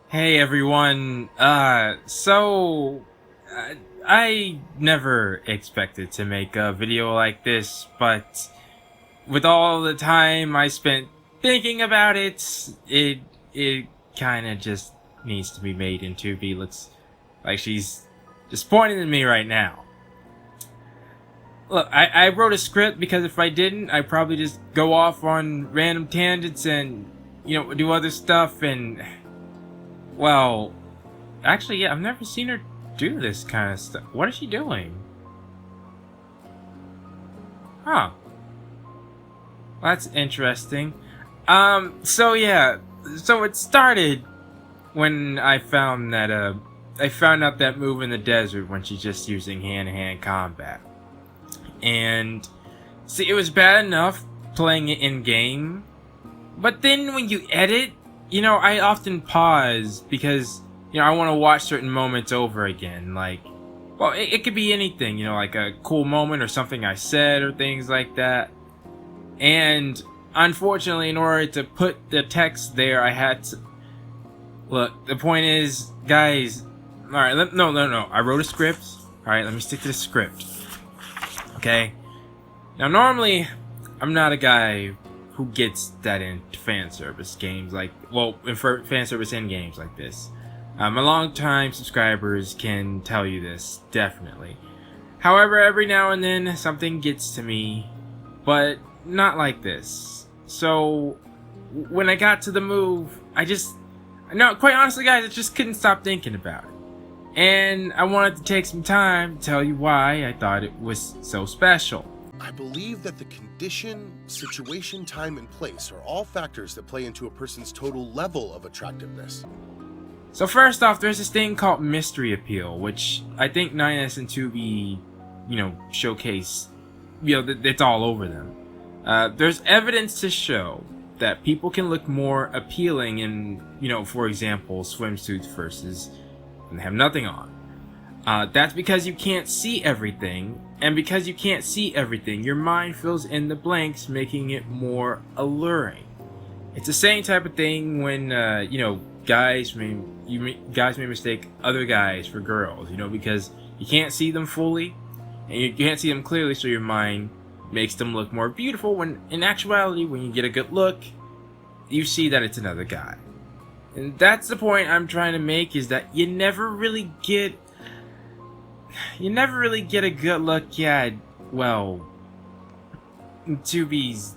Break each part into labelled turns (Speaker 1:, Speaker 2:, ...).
Speaker 1: Hey everyone, I never expected to make a video like this, but with all the time I spent thinking about it kinda just needs to be made, and 2B looks like she's just pointing at me right now. Look, I wrote a script because if I didn't, I'd probably just go off on random tangents and, do other stuff and, well, actually, yeah, I've never seen her do this kind of stuff. What is she doing? Huh. Well, that's interesting. So yeah, so it started when I found out that move in the desert when she's just using hand-to-hand combat. And, see, it was bad enough playing it in-game, but then when you edit, I often pause because, I want to watch certain moments over again. Like, well, it could be anything, like a cool moment or something I said or things like that. And unfortunately, in order to put the text there, I had to. Look, the point is, guys. Alright, no. I wrote a script. Alright, let me stick to the script. Okay? Now, normally, I'm not a guy who gets that into fan service games fan service in games like this. My long-time subscribers can tell you this, definitely. However, every now and then, something gets to me, but not like this. So, when I got to the move, quite honestly, guys, I just couldn't stop thinking about it. And I wanted to take some time to tell you why I thought it was so special.
Speaker 2: I believe that the condition, situation, time, and place are all factors that play into a person's total level of attractiveness.
Speaker 1: So first off, there's this thing called mystery appeal, which I think 9S and 2B, showcase, it's all over them. There's evidence to show that people can look more appealing in, for example, swimsuits versus when they have nothing on. That's because you can't see everything, and because you can't see everything, your mind fills in the blanks, making it more alluring. It's the same type of thing when, guys may mistake other guys for girls, because you can't see them fully, and you can't see them clearly, so your mind makes them look more beautiful, when in actuality, when you get a good look, you see that it's another guy. And that's the point I'm trying to make, is that you never really get a good look at, well, 2B's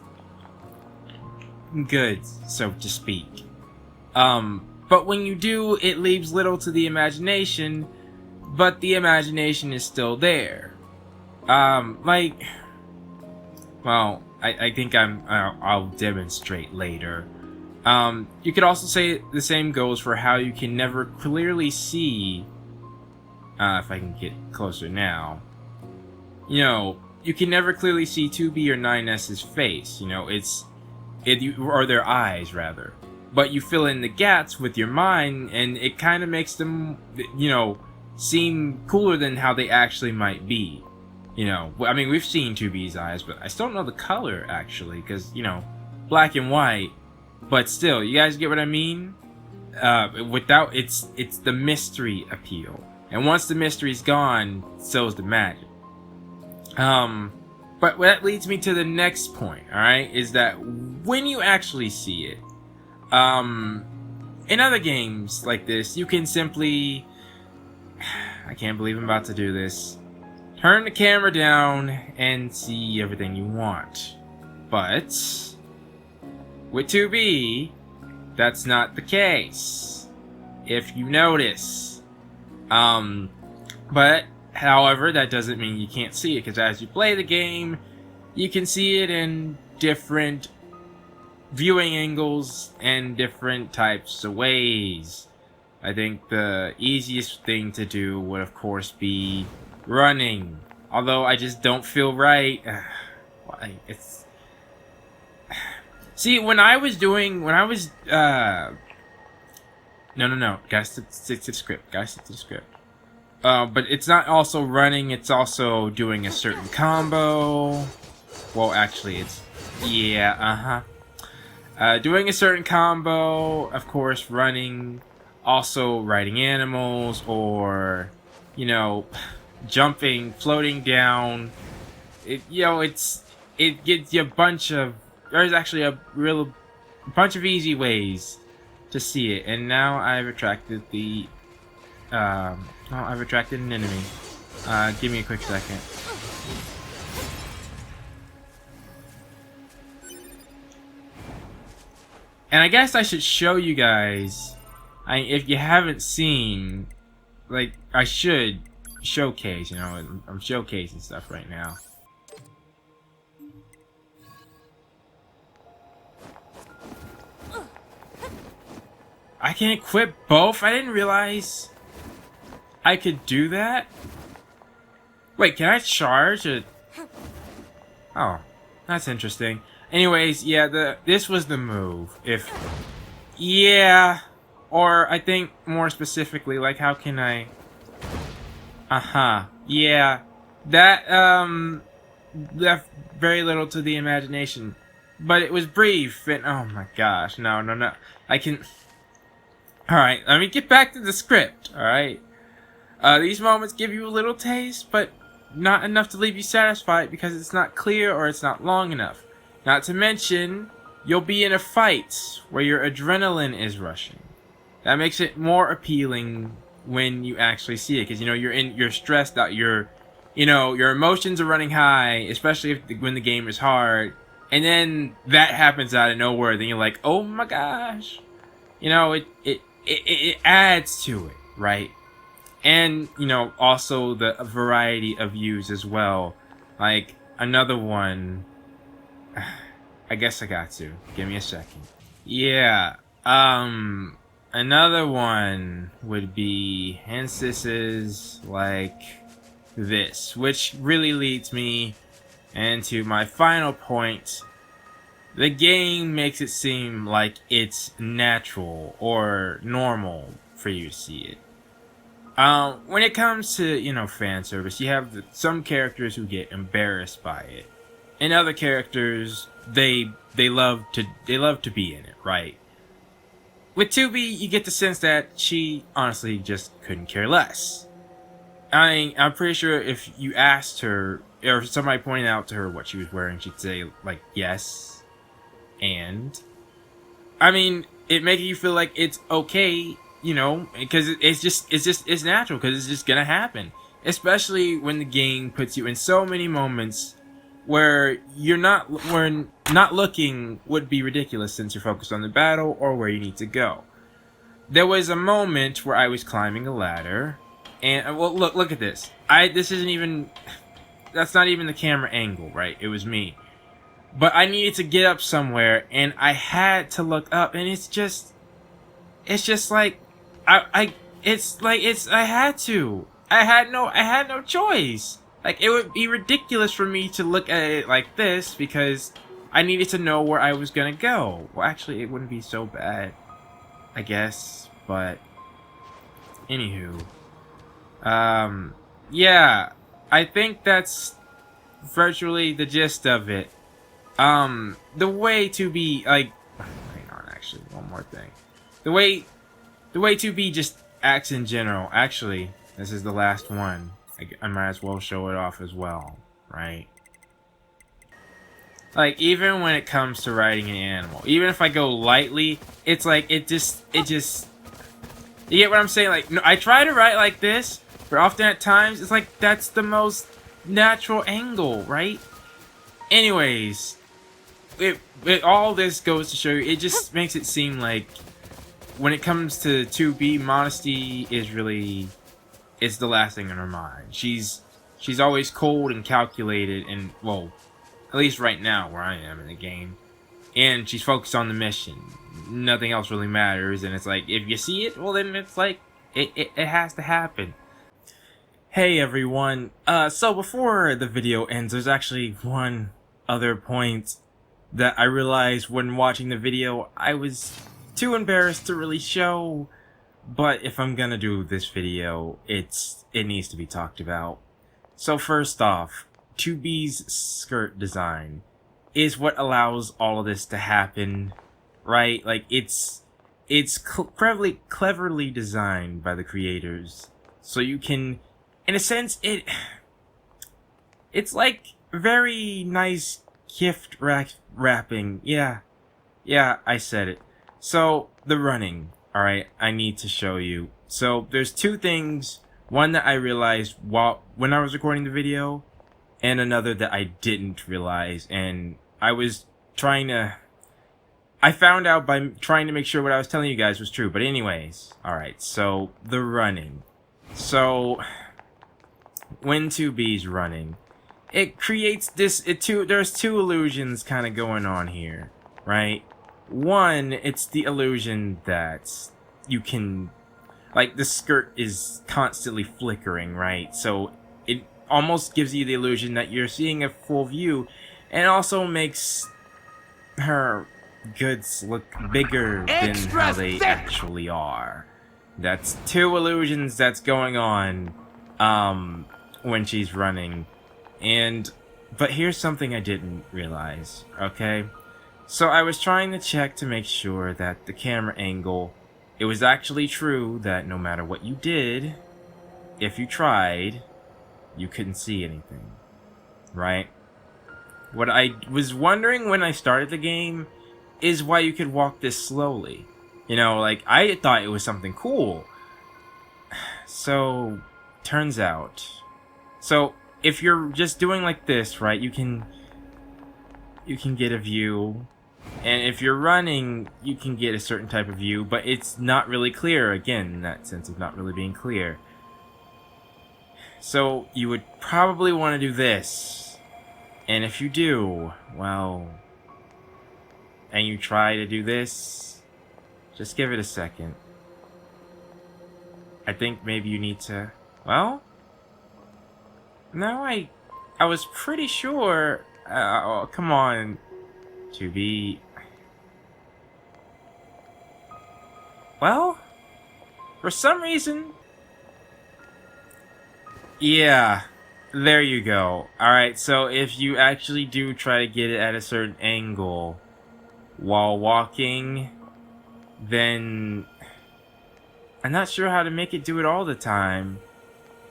Speaker 1: goods, so to speak. But when you do, it leaves little to the imagination, but the imagination is still there. I think I'll demonstrate later. You could also say the same goes for how you can never clearly see, if I can get closer now, you can never clearly see 2B or 9S's face, or their eyes, rather. But you fill in the gaps with your mind, and it kind of makes them, seem cooler than how they actually might be. We've seen 2B's eyes, but I still don't know the color, actually, because, black and white. But still, you guys get what I mean? It's the mystery appeal. And once the mystery's gone, so's the magic. But that leads me to the next point, alright? Is that when you actually see it, in other games like this, you can simply... I can't believe I'm about to do this. Turn the camera down and see everything you want. But with 2B, that's not the case, if you notice. But however, that doesn't mean you can't see it, because as you play the game, you can see it in different viewing angles and different types of ways. I think the easiest thing to do would of course be running, although I just don't feel right. See, no, guys, stick to the script. But it's not also running, it's also doing a certain combo. Well, actually, it's... Yeah, doing a certain combo, of course, running, also riding animals, or jumping, floating down. It gives you a bunch of there's actually a real bunch of easy ways to see it. And now I've attracted I've attracted an enemy. Give me a quick second. And I guess I should show you guys. If you haven't seen, like, I should showcase. I'm showcasing stuff right now. I can equip both? I didn't realize I could do that. Wait, can I charge it? Oh, that's interesting. Anyways, yeah, this was the move. Or I think more specifically, like, how can I? Yeah, that left very little to the imagination, but it was brief. And oh my gosh, no, I can. All right, let me get back to the script. All right, these moments give you a little taste, but not enough to leave you satisfied because it's not clear or it's not long enough. Not to mention, you'll be in a fight where your adrenaline is rushing. That makes it more appealing when you actually see it, because you're stressed out. Your emotions are running high, especially when the game is hard, and then that happens out of nowhere. Then you're like, oh my gosh, it adds to it, right? And also the variety of views as well. Like another one. I guess I got to. Give me a second. Yeah. Another one would be instances like this, which really leads me into my final point. The game makes it seem like it's natural or normal for you to see it. When it comes to, fan service, you have some characters who get embarrassed by it. And other characters, they love to be in it, right? With 2B, you get the sense that she honestly just couldn't care less. I'm pretty sure if you asked her, or somebody pointed out to her what she was wearing, she'd say, like, yes, and it makes you feel like it's okay, because it's natural, because it's just gonna happen. Especially when the game puts you in so many moments where not looking would be ridiculous since you're focused on the battle or where you need to go. There was a moment where I was climbing a ladder, and well, look at this. That's not even the camera angle, right? It was me. But I needed to get up somewhere, and I had to look up, and it's just like I had to. I had no choice. Like, it would be ridiculous for me to look at it like this because I needed to know where I was gonna go. Well, actually, it wouldn't be so bad, I guess. But anywho, yeah, I think that's virtually the gist of it. The way to be like, hang on, actually, one more thing. The way 2B just acts in general. Actually, this is the last one. I might as well show it off as well, right? Like, even when it comes to riding an animal, even if I go lightly, it's like, it just, you get what I'm saying? Like, no, I try to ride like this, but often at times, it's like, that's the most natural angle, right? Anyways, all this goes to show you, it just makes it seem like, when it comes to 2B, modesty is really... it's the last thing on her mind. She's always cold and calculated, and, well, at least right now where I am in the game. And she's focused on the mission. Nothing else really matters, and it's like, if you see it, well then it's like, it has to happen. Hey everyone, so before the video ends, there's actually one other point that I realized when watching the video I was too embarrassed to really show. But if I'm gonna do this video, it needs to be talked about. So first off, 2B's skirt design is what allows all of this to happen, right? Like, it's it's cleverly designed by the creators, so you can, in a sense, it's like very nice gift wrapping. Yeah, I said it. So the running. All right, I need to show you. So there's two things. One that I realized when I was recording the video, and another that I didn't realize, and I found out by trying to make sure what I was telling you guys was true. But anyways, alright, so the running. So when 2B's running, it creates there's two illusions kind of going on here, right? One, it's the illusion that you can, like, the skirt is constantly flickering, right? So it almost gives you the illusion that you're seeing a full view, and also makes her goods look bigger than how they actually are. That's two illusions that's going on when she's running. But here's something I didn't realize, okay? So I was trying to check to make sure that the camera angle, it was actually true that no matter what you did, if you tried, you couldn't see anything, right? What I was wondering when I started the game is why you could walk this slowly. You know, like, I thought it was something cool. So, turns out. So, if you're just doing like this, right, you can get a view. And if you're running, you can get a certain type of view, but it's not really clear, again, in that sense of not really being clear. So, you would probably want to do this. And if you do, well, and you try to do this, just give it a second. I think maybe you need to, well, no, I was pretty sure, oh, come on, 2B. Well, for some reason, yeah, there you go. Alright, so if you actually do try to get it at a certain angle while walking, then I'm not sure how to make it do it all the time.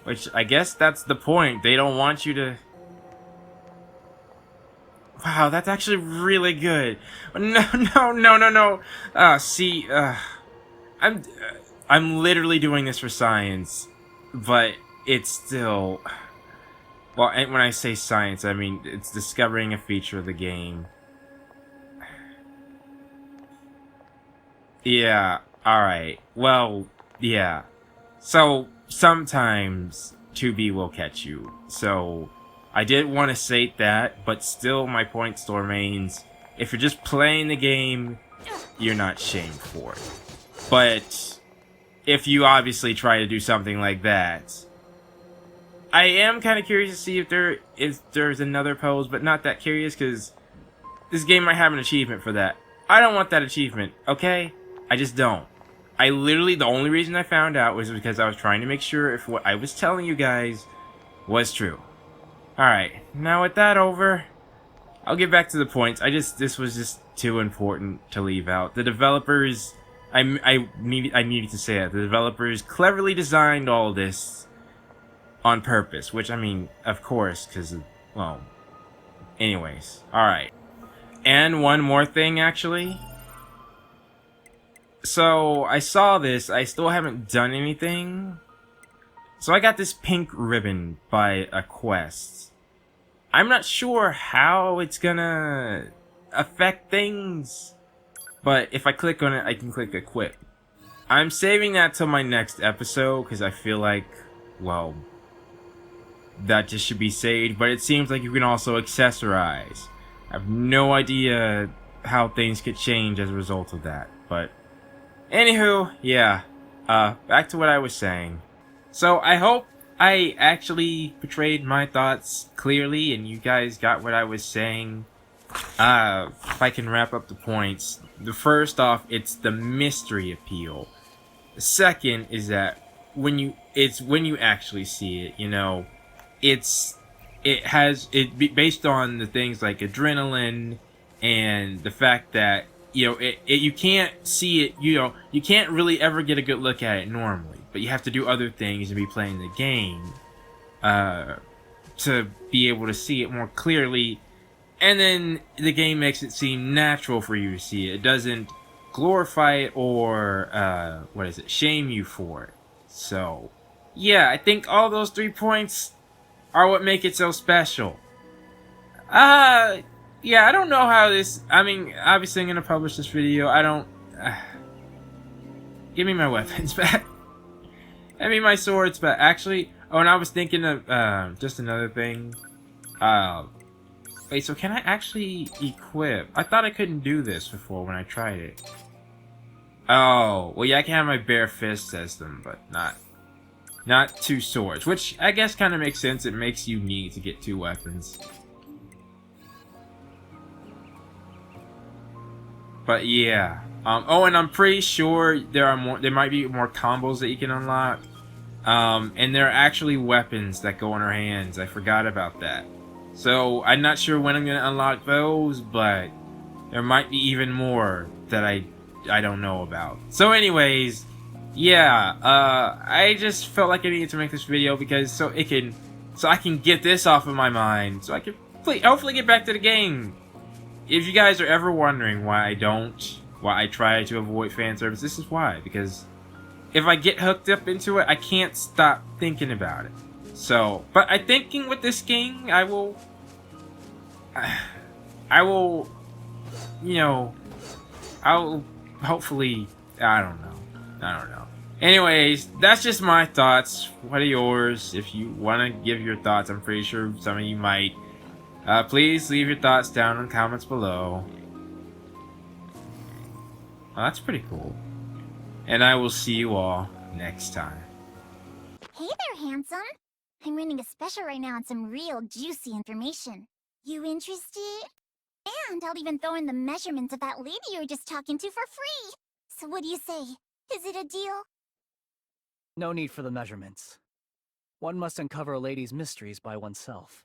Speaker 1: Which, I guess that's the point. They don't want you to... Wow, that's actually really good. No. See, I'm literally doing this for science, but it's still... Well, and when I say science, I mean it's discovering a feature of the game. Yeah, alright. Well, yeah. So, sometimes 2B will catch you. So, I did want to state that, but still my point still remains. If you're just playing the game, you're not shamed for it. But, if you obviously try to do something like that, I am kind of curious to see if there's another pose, but not that curious, because this game might have an achievement for that. I don't want that achievement, okay? I just don't. I literally, the only reason I found out was because I was trying to make sure if what I was telling you guys was true. Alright, now with that over, I'll get back to the points. This was just too important to leave out. The developers, I needed to say that. The developers cleverly designed all this on purpose, which, I mean, of course, because, well, anyways, alright. And one more thing, actually. So, I saw this, I still haven't done anything. So I got this pink ribbon by a quest. I'm not sure how it's gonna affect things, but if I click on it, I can click equip. I'm saving that till my next episode, because I feel like, well, that just should be saved, but it seems like you can also accessorize. I have no idea how things could change as a result of that, but anywho, yeah, back to what I was saying. So I hope I actually portrayed my thoughts clearly and you guys got what I was saying. If I can wrap up the points. The first off, it's the mystery appeal. The second is that when you actually see it, you know, based on the things like adrenaline and the fact that you can't see it. You can't really ever get a good look at it normally, but you have to do other things and be playing the game to be able to see it more clearly. And then the game makes it seem natural for you to see it. It doesn't glorify it or shame you for it. So yeah, I think all those 3 points are what make it so special. Yeah, I don't know how this... I mean, obviously I'm gonna publish this video. I don't... give me my weapons back. Give me my swords back. Actually, oh, and I was thinking of, just another thing. Wait, so can I actually equip? I thought I couldn't do this before when I tried it. Oh, well, yeah, I can have my bare fist as them, but not 2 swords, which I guess kind of makes sense. It makes you need to get 2 weapons. But yeah. Oh, and I'm pretty sure there might be more combos that you can unlock. And there are actually weapons that go in her hands. I forgot about that. So I'm not sure when I'm gonna unlock those, but there might be even more that I don't know about. So anyways, yeah, I just felt like I needed to make this video because so I can get this off of my mind, so I can hopefully get back to the game. If you guys are ever wondering why I try to avoid fan service, this is why. Because if I get hooked up into it, I can't stop thinking about it. So, but I'm thinking with this game, I will, I'll hopefully, I don't know. Anyways, that's just my thoughts. What are yours? If you want to give your thoughts, I'm pretty sure some of you might. Please leave your thoughts down in the comments below. Well, that's pretty cool. And I will see you all next time.
Speaker 3: Hey there, handsome. I'm running a special right now on some real juicy information. You interested? And I'll even throw in the measurements of that lady you were just talking to for free. So what do you say? Is it a deal?
Speaker 4: No need for the measurements. One must uncover a lady's mysteries by oneself.